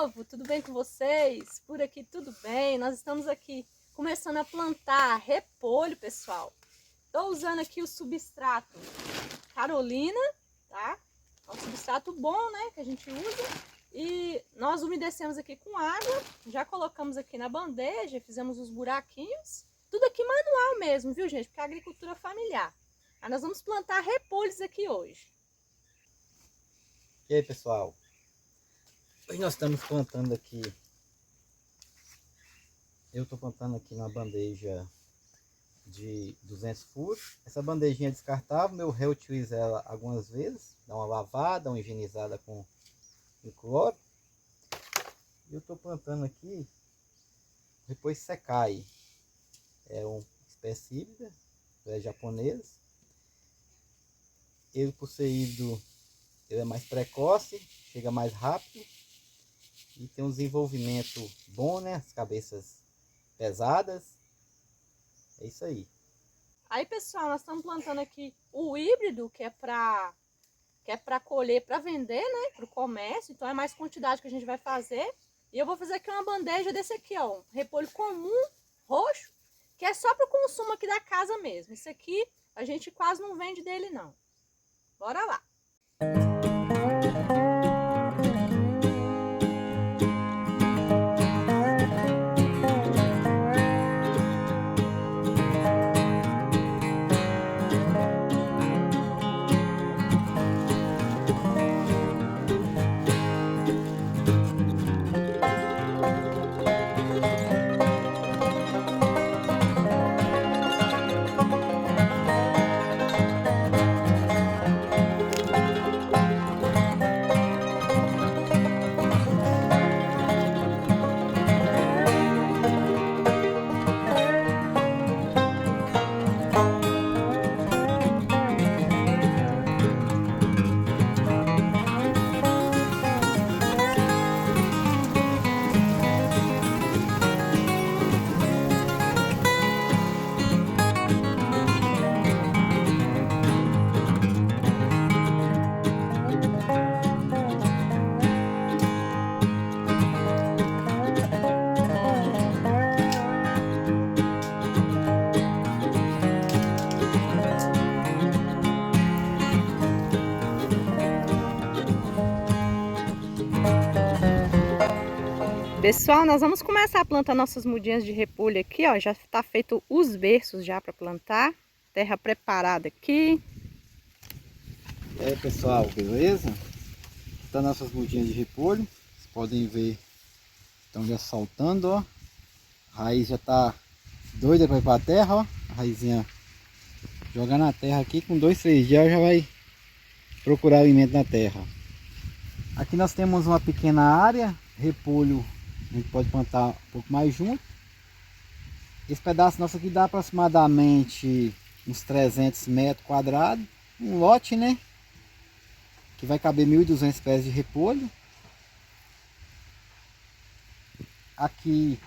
povo, tudo bem com vocês? Por aqui tudo bem, nós estamos aqui começando a plantar repolho, pessoal. Estou usando aqui o substrato Carolina, tá? É um substrato bom, né, que a gente usa. E nós umedecemos aqui com água, já colocamos aqui na bandeja, fizemos os buraquinhos. Tudo aqui manual mesmo, viu, gente? Porque é agricultura familiar. Aí nós vamos plantar repolhos aqui hoje. E aí, pessoal? Hoje nós estamos plantando aqui. Eu estou plantando aqui na bandeja de 200 furos. Essa bandejinha é descartável, eu reutilizo ela algumas vezes. Dá uma lavada, uma higienizada com cloro. E eu estou plantando aqui depois secai. É um espécie híbrida, é japonês. Ele, por ser híbrido, ele é mais precoce, chega mais rápido e tem um desenvolvimento bom, né? As cabeças pesadas. É isso aí. Aí, pessoal, nós estamos plantando aqui o híbrido, que é para colher, para vender, né? Para o comércio. Então é mais quantidade que a gente vai fazer. E eu vou fazer aqui uma bandeja desse aqui, ó, um repolho comum, roxo, que é só para o consumo aqui da casa mesmo. Esse aqui a gente quase não vende dele, não. Bora lá! Pessoal, nós vamos começar a plantar nossas mudinhas de repolho aqui, ó. Já está feito os berços já para plantar. Terra preparada aqui. E aí, pessoal, beleza? Tá nossas mudinhas de repolho. Vocês podem ver, estão já saltando, ó. A raiz já tá doida para ir para a terra, ó. A raizinha joga na terra aqui, com 2, 3 dias já vai procurar alimento na terra. Aqui nós temos uma pequena área, repolho. A gente pode plantar um pouco mais junto. Esse pedaço nosso aqui dá aproximadamente uns 300 metros quadrados. Um lote, né? Que vai caber 1.200 pés de repolho. Aqui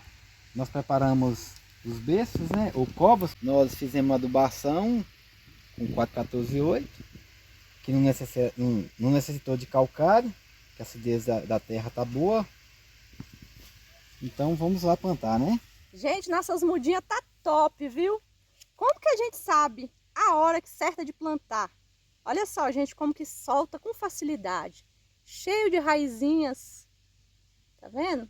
nós preparamos os berços, né? Ou covas. Nós fizemos uma adubação com 4,14,8. Que não necessitou de calcário. Que a acidez da terra tá boa. Então vamos lá plantar, né? Gente, nossas mudinhas tá top, viu? Como que a gente sabe a hora certa de plantar? Olha só, gente, como que solta com facilidade. Cheio de raizinhas. Tá vendo?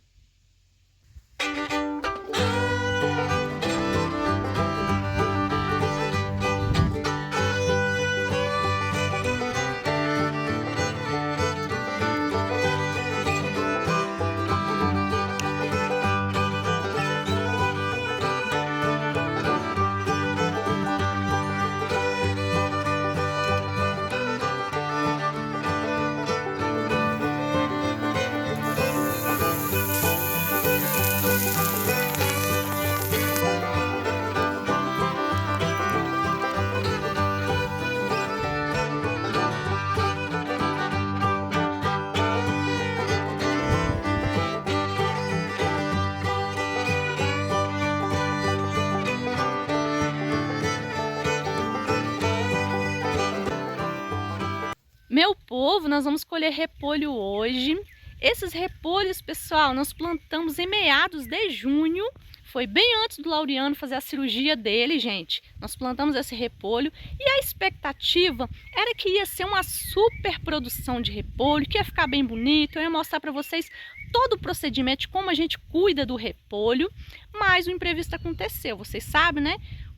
Meu povo, nós vamos colher repolho hoje. Esses repolhos, pessoal, nós plantamos em meados de junho. Foi bem antes do Laureano fazer a cirurgia dele, gente. Nós plantamos esse repolho e a expectativa era que ia ser uma super produção de repolho, que ia ficar bem bonito. Eu ia mostrar para vocês todo o procedimento de como a gente cuida do repolho, mas o imprevisto aconteceu, vocês sabem, né?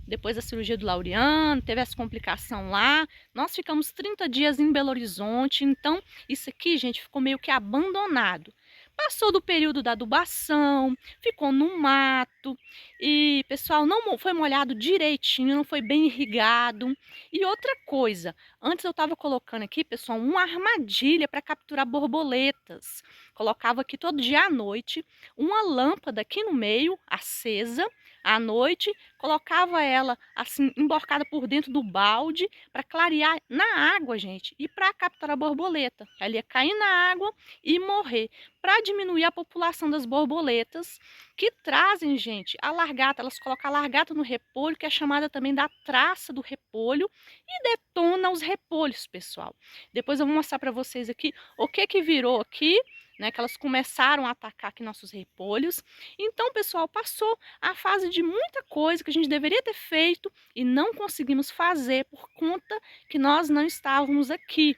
Depois da cirurgia do Laureano, teve essa complicação lá. Nós ficamos 30 dias em Belo Horizonte, então isso aqui, gente, ficou meio que abandonado. Passou do período da adubação, ficou no mato e, pessoal, não foi molhado direitinho, não foi bem irrigado. E outra coisa, antes eu estava colocando aqui, pessoal, uma armadilha para capturar borboletas. Colocava aqui todo dia à noite uma lâmpada aqui no meio, acesa, à noite, colocava ela assim, emborcada por dentro do balde para clarear na água, gente, e para capturar a borboleta. Ela ia cair na água e morrer, para diminuir a população das borboletas, que trazem, gente, a largata. Elas colocam a largata no repolho, que é chamada também da traça do repolho, e detona os repolhos, pessoal. Depois eu vou mostrar para vocês aqui o que virou aqui, né, que elas começaram a atacar aqui nossos repolhos. Então, pessoal, passou a fase de muita coisa que a gente deveria ter feito e não conseguimos fazer por conta que nós não estávamos aqui.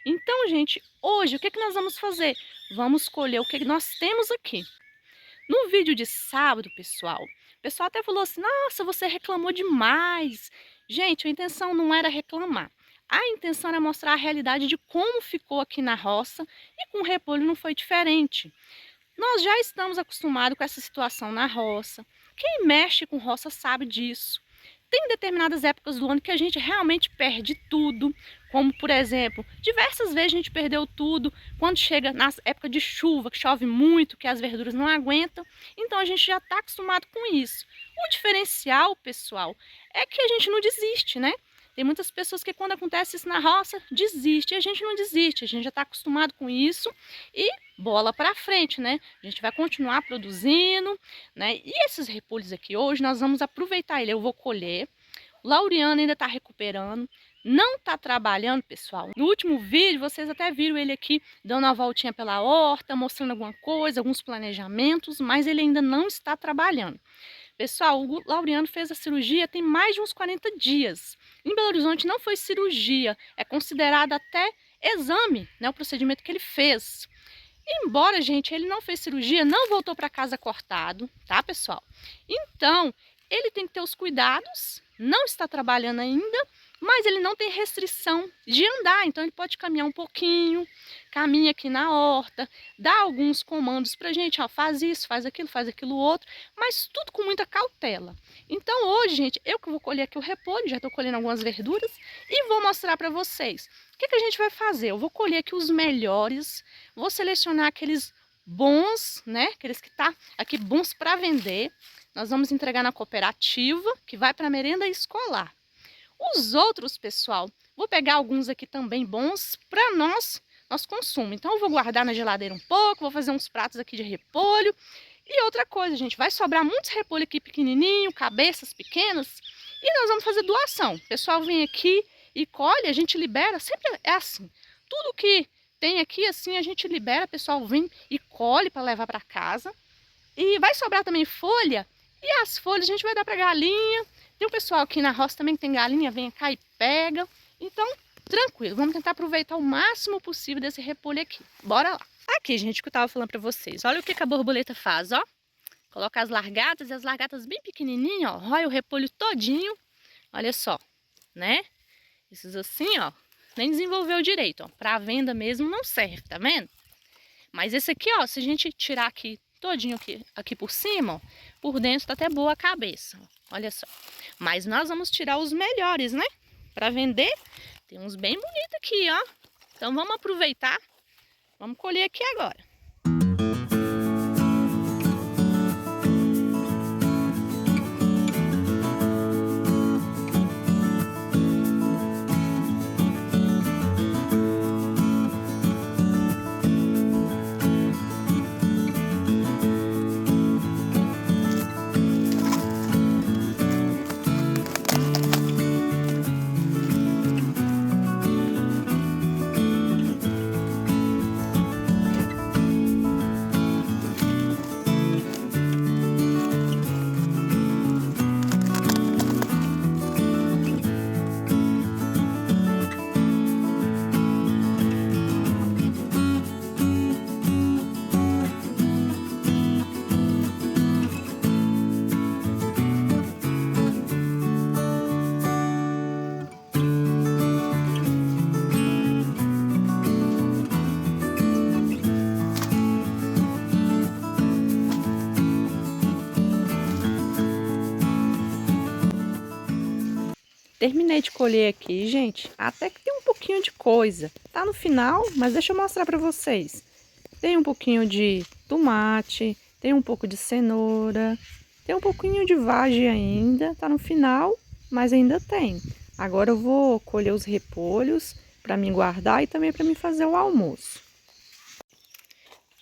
Então, gente, hoje o que nós vamos fazer? Vamos colher o que nós temos aqui. No vídeo de sábado, pessoal, o pessoal até falou assim, nossa, você reclamou demais. Gente, a intenção não era reclamar. A intenção era mostrar a realidade de como ficou aqui na roça e com o repolho não foi diferente. Nós já estamos acostumados com essa situação na roça. Quem mexe com roça sabe disso. Tem determinadas épocas do ano que a gente realmente perde tudo, como por exemplo, diversas vezes a gente perdeu tudo quando chega na época de chuva, que chove muito, que as verduras não aguentam, então a gente já está acostumado com isso. O diferencial, pessoal, é que a gente não desiste, né? Tem muitas pessoas que quando acontece isso na roça, desiste, e a gente não desiste, a gente já está acostumado com isso e bola para frente, né? A gente vai continuar produzindo, né? E esses repolhos aqui hoje, nós vamos aproveitar ele, eu vou colher. O Laureano ainda está recuperando, não está trabalhando, pessoal. No último vídeo, vocês até viram ele aqui dando uma voltinha pela horta, mostrando alguma coisa, alguns planejamentos, mas ele ainda não está trabalhando. Pessoal, o Laureano fez a cirurgia tem mais de uns 40 dias. Em Belo Horizonte não foi cirurgia, é considerado até exame, né, o procedimento que ele fez. Embora, gente, ele não fez cirurgia, não voltou para casa cortado, tá, pessoal? Então, ele tem que ter os cuidados, não está trabalhando ainda, mas ele não tem restrição de andar, então ele pode caminhar um pouquinho, caminha aqui na horta, dá alguns comandos pra gente, ó, faz isso, faz aquilo outro, mas tudo com muita cautela. Então hoje, gente, eu que vou colher aqui o repolho, já estou colhendo algumas verduras e vou mostrar para vocês. O que a gente vai fazer? Eu vou colher aqui os melhores, vou selecionar aqueles bons, né, aqueles que tá aqui bons para vender. Nós vamos entregar na cooperativa, que vai para merenda escolar. Os outros, pessoal, vou pegar alguns aqui também bons para nosso consumo. Então eu vou guardar na geladeira um pouco, vou fazer uns pratos aqui de repolho. E outra coisa, gente, vai sobrar muitos repolho aqui pequenininho, cabeças pequenas, e nós vamos fazer doação. O pessoal vem aqui e colhe, a gente libera, sempre é assim. Tudo que tem aqui, assim, a gente libera, o pessoal vem e colhe para levar para casa. E vai sobrar também folha, e as folhas a gente vai dar para galinha. Tem um pessoal aqui na roça também que tem galinha, vem cá e pega. Então, tranquilo, vamos tentar aproveitar o máximo possível desse repolho aqui. Bora lá. Aqui, gente, o que eu tava falando para vocês. Olha o que a borboleta faz, ó. Coloca as largatas, e as largatas bem pequenininhas, ó. Rói o repolho todinho. Olha só, né? Esses assim, ó, nem desenvolveu direito, ó. Para venda mesmo não serve, tá vendo? Mas esse aqui, ó, se a gente tirar aqui todinho aqui por cima, ó, por dentro tá até boa a cabeça, ó. Olha só. Mas nós vamos tirar os melhores, né? Para vender. Tem uns bem bonitos aqui, ó. Então vamos aproveitar. Vamos colher aqui agora. Terminei de colher aqui, gente. Até que tem um pouquinho de coisa. Tá no final, mas deixa eu mostrar pra vocês. Tem um pouquinho de tomate, tem um pouco de cenoura, tem um pouquinho de vagem ainda. Tá no final, mas ainda tem. Agora eu vou colher os repolhos para mim guardar e também para mim fazer o almoço.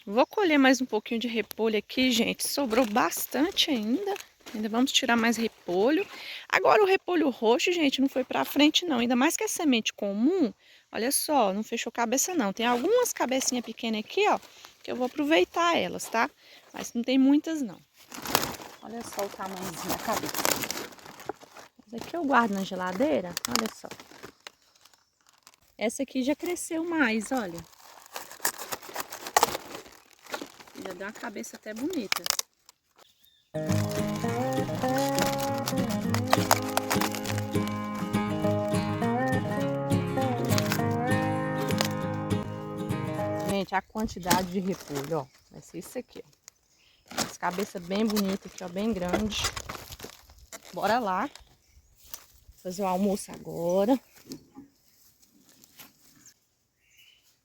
Vou colher mais um pouquinho de repolho aqui, gente. Sobrou bastante ainda. Ainda vamos tirar mais repolho. Agora o repolho roxo, gente, não foi pra frente não. Ainda mais que a semente comum, olha só, não fechou cabeça não. Tem algumas cabecinhas pequenas aqui, ó, que eu vou aproveitar elas, tá? Mas não tem muitas não. Olha só o tamanhozinho da cabeça. Essa aqui eu guardo na geladeira, olha só. Essa aqui já cresceu mais, olha. Já deu uma cabeça até bonita. Gente, a quantidade de repolho, ó, vai ser isso aqui, ó. As cabeças bem bonitas aqui, ó, bem grande. Bora lá fazer o almoço agora.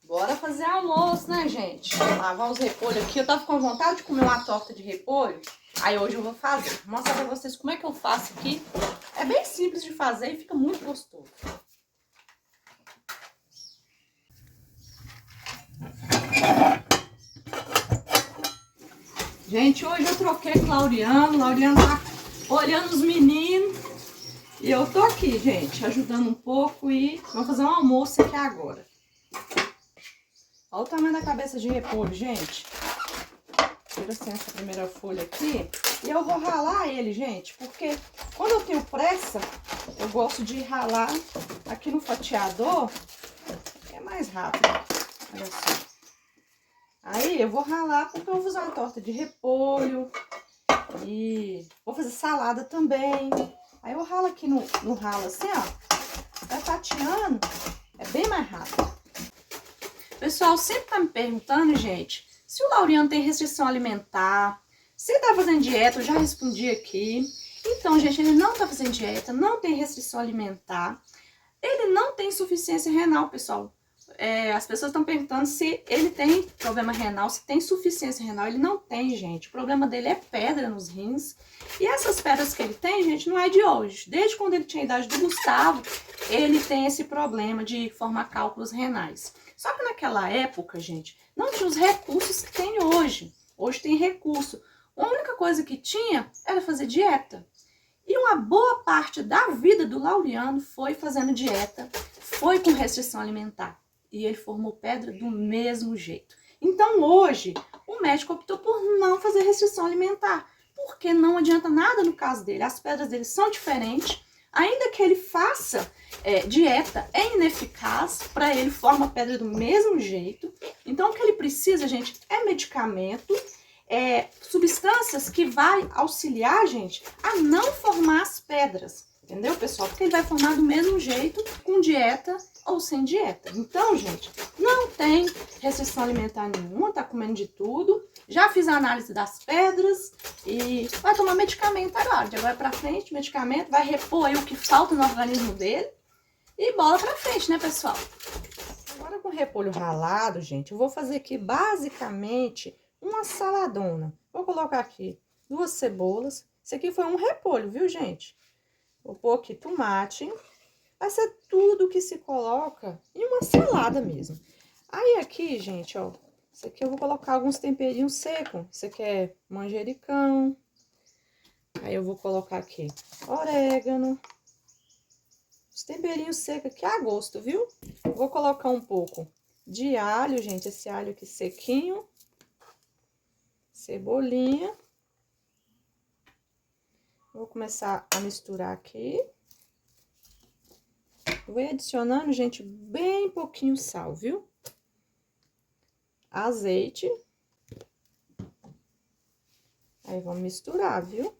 Bora fazer almoço, né, gente? Lavar os repolhos aqui. Eu tava com vontade de comer uma torta de repolho. Aí hoje eu vou fazer. Vou mostrar pra vocês como é que eu faço aqui. É bem simples de fazer e fica muito gostoso. Gente, hoje eu troquei com o Laureano. O Laureano tá olhando os meninos. E eu tô aqui, gente, ajudando um pouco e vamos fazer um almoço aqui agora. Olha o tamanho da cabeça de repolho, gente. Tira assim essa primeira folha aqui. E eu vou ralar ele, gente, porque quando eu tenho pressa, eu gosto de ralar aqui no fatiador. É mais rápido. Olha só. Aí eu vou ralar porque eu vou usar uma torta de repolho. E vou fazer salada também. Aí eu ralo aqui no ralo assim, ó. Vai fatiando. É bem mais rápido. O pessoal sempre tá me perguntando, gente, se o Laureano tem restrição alimentar, se ele tá fazendo dieta, eu já respondi aqui. Então, gente, ele não tá fazendo dieta, não tem restrição alimentar. Ele não tem insuficiência renal, pessoal. As pessoas estão perguntando se ele tem problema renal, se tem insuficiência renal. Ele não tem, gente. O problema dele é pedra nos rins. E essas pedras que ele tem, gente, não é de hoje. Desde quando ele tinha a idade do Gustavo, ele tem esse problema de formar cálculos renais. Só que naquela época, gente, não tinha os recursos que tem hoje. Hoje tem recurso. A única coisa que tinha era fazer dieta. E uma boa parte da vida do Laureano foi fazendo dieta, foi com restrição alimentar. E ele formou pedra do mesmo jeito. Então hoje, o médico optou por não fazer restrição alimentar, porque não adianta nada no caso dele. As pedras dele são diferentes. Ainda que ele faça dieta, é ineficaz, para ele forma pedra do mesmo jeito. Então o que ele precisa, gente, é medicamento, substâncias que vai auxiliar, gente, a não formar as pedras. Entendeu, pessoal? Porque ele vai formar do mesmo jeito, com dieta ou sem dieta. Então, gente, não tem restrição alimentar nenhuma, tá comendo de tudo. Já fiz a análise das pedras e vai tomar medicamento agora. De agora pra frente, medicamento, vai repor aí o que falta no organismo dele. E bola pra frente, né, pessoal? Agora com repolho ralado, gente, eu vou fazer aqui basicamente uma saladona. Vou colocar aqui 2 cebolas. Esse aqui foi um repolho, viu, gente? Vou pôr aqui tomate. Vai ser tudo que se coloca em uma salada mesmo. Aí aqui, gente, ó. Isso aqui eu vou colocar alguns temperinhos secos. Isso aqui é manjericão. Aí eu vou colocar aqui orégano. Os temperinhos secos aqui a gosto, viu? Vou colocar um pouco de alho, gente. Esse alho aqui sequinho. Cebolinha. Vou começar a misturar aqui. Vou adicionando, gente, bem pouquinho sal, viu? Azeite. Aí vamos misturar, viu?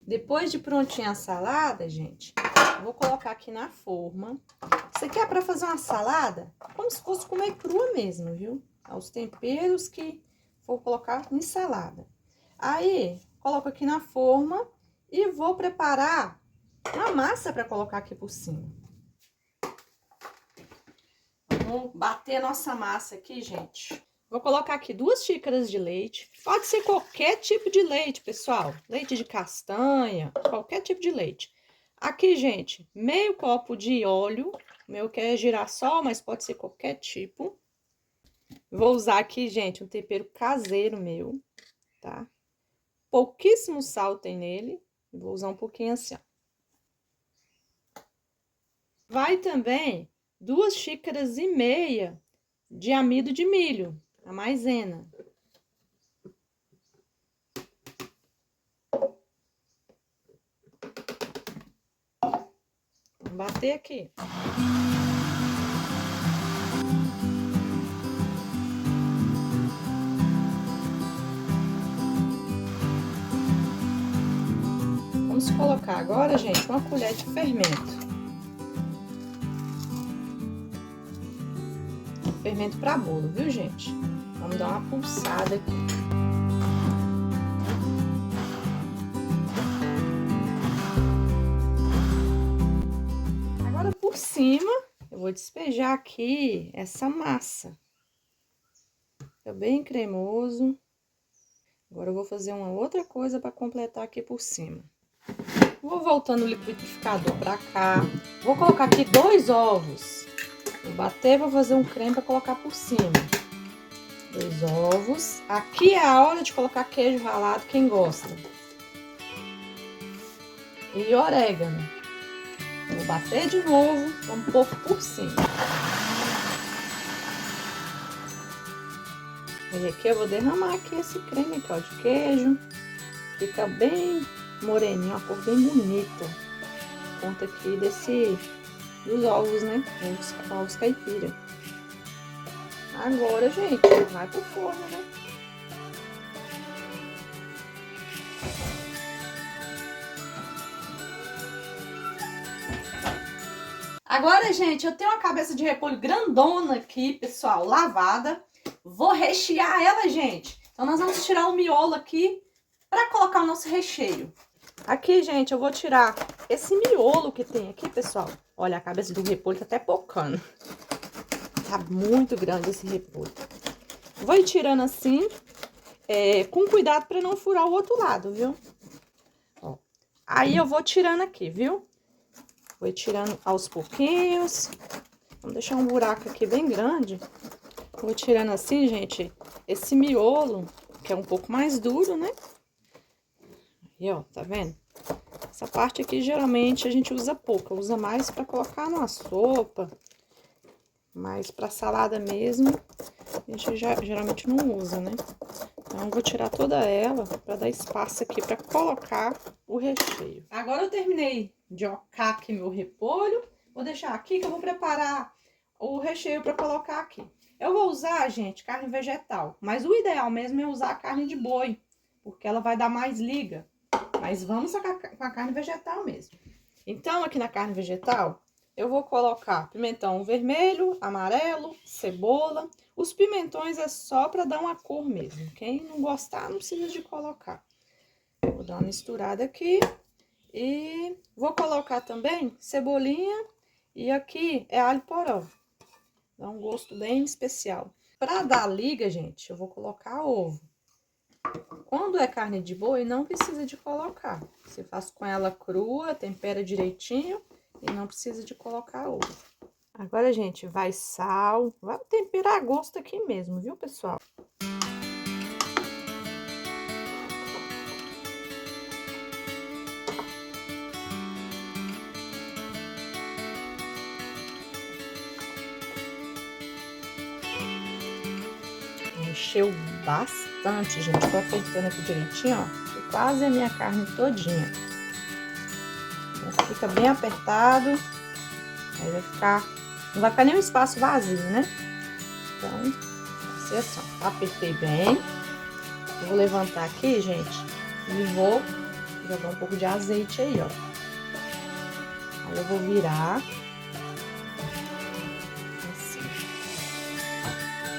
Depois de prontinha a salada, gente, eu vou colocar aqui na forma. Isso aqui é pra fazer uma salada como se fosse comer crua mesmo, viu? Os temperos que vou colocar em salada. Aí, coloco aqui na forma e vou preparar uma massa para colocar aqui por cima. Vamos bater a nossa massa aqui, gente. Vou colocar aqui 2 xícaras de leite. Pode ser qualquer tipo de leite, pessoal. Leite de castanha, qualquer tipo de leite. Aqui, gente, meio copo de óleo. O meu que é girassol, mas pode ser qualquer tipo. Vou usar aqui, gente, um tempero caseiro meu, tá? Pouquíssimo sal tem nele. Vou usar um pouquinho assim, ó. Vai também 2,5 xícaras de amido de milho, a maisena. Vamos bater aqui. Vamos colocar agora, gente, uma colher de fermento. Fermento para bolo, viu, gente? Vamos dar uma pulsada aqui. Agora, por cima, eu vou despejar aqui essa massa. Tá bem cremoso. Agora, eu vou fazer uma outra coisa para completar aqui por cima. Vou voltando o liquidificador para cá. Vou colocar aqui 2 ovos. Vou bater, vou fazer um creme para colocar por cima. 2 ovos. Aqui é a hora de colocar queijo ralado, quem gosta. E orégano. Vou bater de novo, vamos pôr por cima. E aqui eu vou derramar aqui esse creme aqui, ó, de queijo. Fica bem moreninho, uma cor bem bonita. Conta aqui dos ovos, né? Os ovos caipira. Agora, gente, vai pro forno, né? Agora, gente, eu tenho uma cabeça de repolho grandona aqui, pessoal, lavada. Vou rechear ela, gente. Então, nós vamos tirar o miolo aqui para colocar o nosso recheio. Aqui, gente, eu vou tirar esse miolo que tem aqui, pessoal. Olha, a cabeça do repolho tá até pocando. Tá muito grande esse repolho. Vou ir tirando assim, com cuidado para não furar o outro lado, viu? Ó. Aí eu vou tirando aqui, viu? Vou ir tirando aos pouquinhos. Vamos deixar um buraco aqui bem grande. Vou tirando assim, gente, esse miolo, que é um pouco mais duro, né? Aí, ó, tá vendo? Essa parte aqui, geralmente, a gente usa pouco. Usa mais pra colocar numa sopa. Mas pra salada mesmo, a gente geralmente não usa, né? Então, eu vou tirar toda ela pra dar espaço aqui pra colocar o recheio. Agora eu terminei de ocar aqui meu repolho. Vou deixar aqui que eu vou preparar o recheio pra colocar aqui. Eu vou usar, gente, carne vegetal. Mas o ideal mesmo é usar a carne de boi, porque ela vai dar mais liga. Mas vamos com a carne vegetal mesmo. Então, aqui na carne vegetal, eu vou colocar pimentão vermelho, amarelo, cebola. Os pimentões é só para dar uma cor mesmo. Quem não gostar, não precisa de colocar. Vou dar uma misturada aqui. E vou colocar também cebolinha. E aqui é alho poró. Dá um gosto bem especial. Para dar liga, gente, eu vou colocar ovo. Quando é carne de boi, não precisa de colocar. Você faz com ela crua, tempera direitinho e não precisa de colocar ovo. Agora, gente, vai sal. Vai temperar a gosto aqui mesmo, viu, pessoal? Encheu bastante, gente. Tô apertando aqui direitinho, ó. E quase a minha carne todinha. Fica bem apertado. Aí vai ficar... Não vai ficar nenhum espaço vazio, né? Então, vai ser assim, ó. Apertei bem. Eu vou levantar aqui, gente. E vou jogar um pouco de azeite aí, ó. Aí eu vou virar.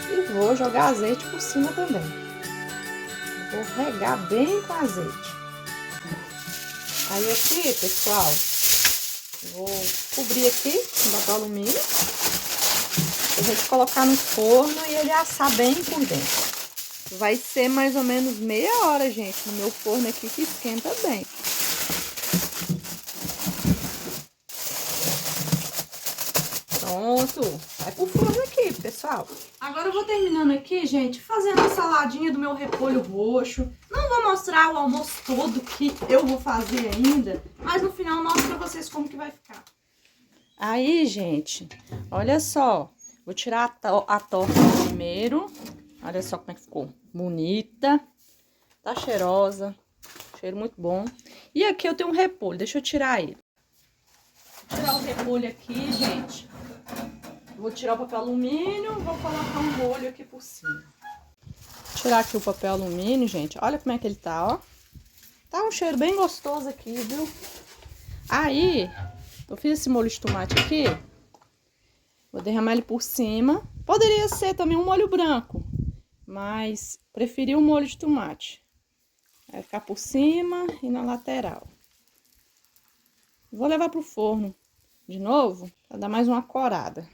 E vou jogar azeite por cima também. Vou regar bem com azeite. Aí aqui, pessoal, Vou cobrir aqui com papel alumínio. Pra gente colocar no forno e ele assar bem por dentro. Vai ser mais ou menos meia hora, gente, no meu forno aqui que esquenta bem. Pronto, vai pro forno aqui, pessoal. Agora eu vou terminando aqui, gente, fazendo a saladinha do meu repolho roxo. Não vou mostrar o almoço todo que eu vou fazer ainda, mas no final eu mostro pra vocês como que vai ficar. Aí, gente, olha só, vou tirar a torta primeiro. Olha só como é que ficou. Bonita. Tá cheirosa. Cheiro muito bom. E aqui eu tenho um repolho. Deixa eu tirar ele. Vou tirar o repolho aqui, gente. Vou tirar o papel alumínio. Vou colocar um molho aqui por cima. Vou tirar aqui o papel alumínio, gente. Olha como é que ele tá, ó. Tá um cheiro bem gostoso aqui, viu? Aí, eu fiz esse molho de tomate aqui. Vou derramar ele por cima. Poderia ser também um molho branco, mas preferi o molho de tomate. Vai ficar por cima e na lateral. Vou levar pro forno de novo, para dar mais uma corada.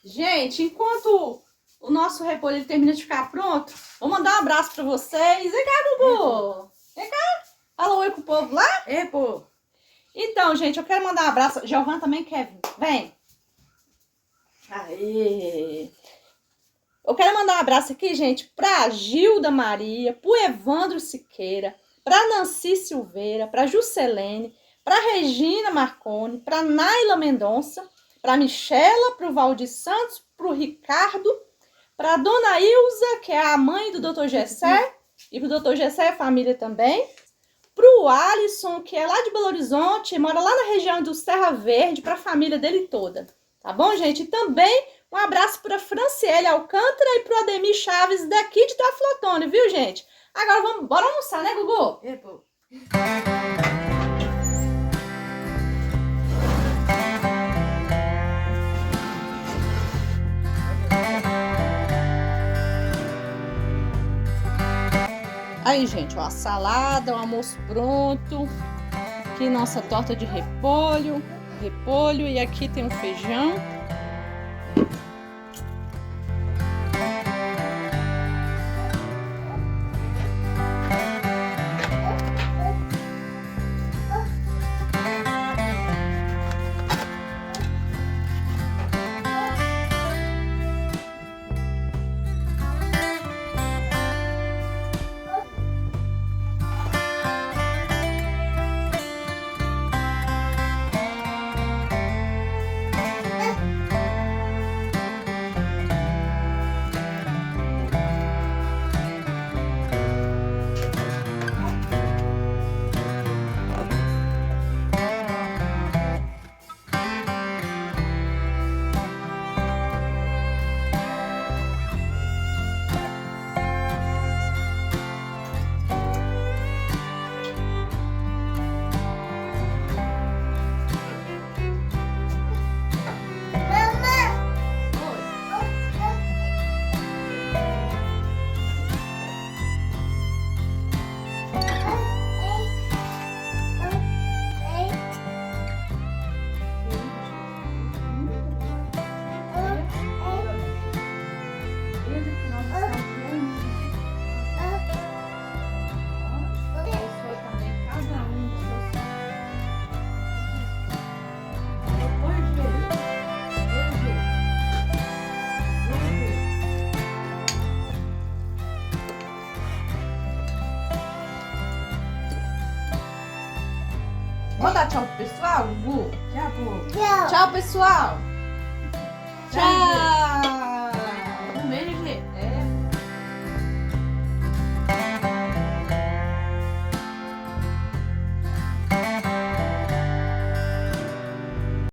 Gente, enquanto o nosso repolho ele termina de ficar pronto, vou mandar um abraço para vocês. Vem cá, Gugu! Vem cá! Fala oi pro povo lá. É, pô. Então, gente, eu quero mandar um abraço. Giovana também quer vir. Vem. Aê. Eu quero mandar um abraço aqui, gente, pra Gilda Maria, pro Evandro Siqueira, pra Nancy Silveira, pra Juscelene, pra Regina Marconi, pra Naila Mendonça, pra Michela, pro Valdir Santos, pro Ricardo, pra Dona Ilza, que é a mãe do Dr. Gessé, e pro Dr. Gessé a família também. Pro Alisson, que é lá de Belo Horizonte, mora lá na região do Serra Verde, pra família dele toda. Tá bom, gente? E também um abraço pra Franciele Alcântara e pro Ademir Chaves, daqui de Teoflotone, viu, gente? Agora bora almoçar, né, Gugu? É, pô. Aí, gente, ó, a salada, o almoço pronto. Aqui nossa torta de repolho, e aqui tem um feijão. Vamos dar tchau pro pessoal, Gugu? Tchau. Tchau, pessoal. Tchau.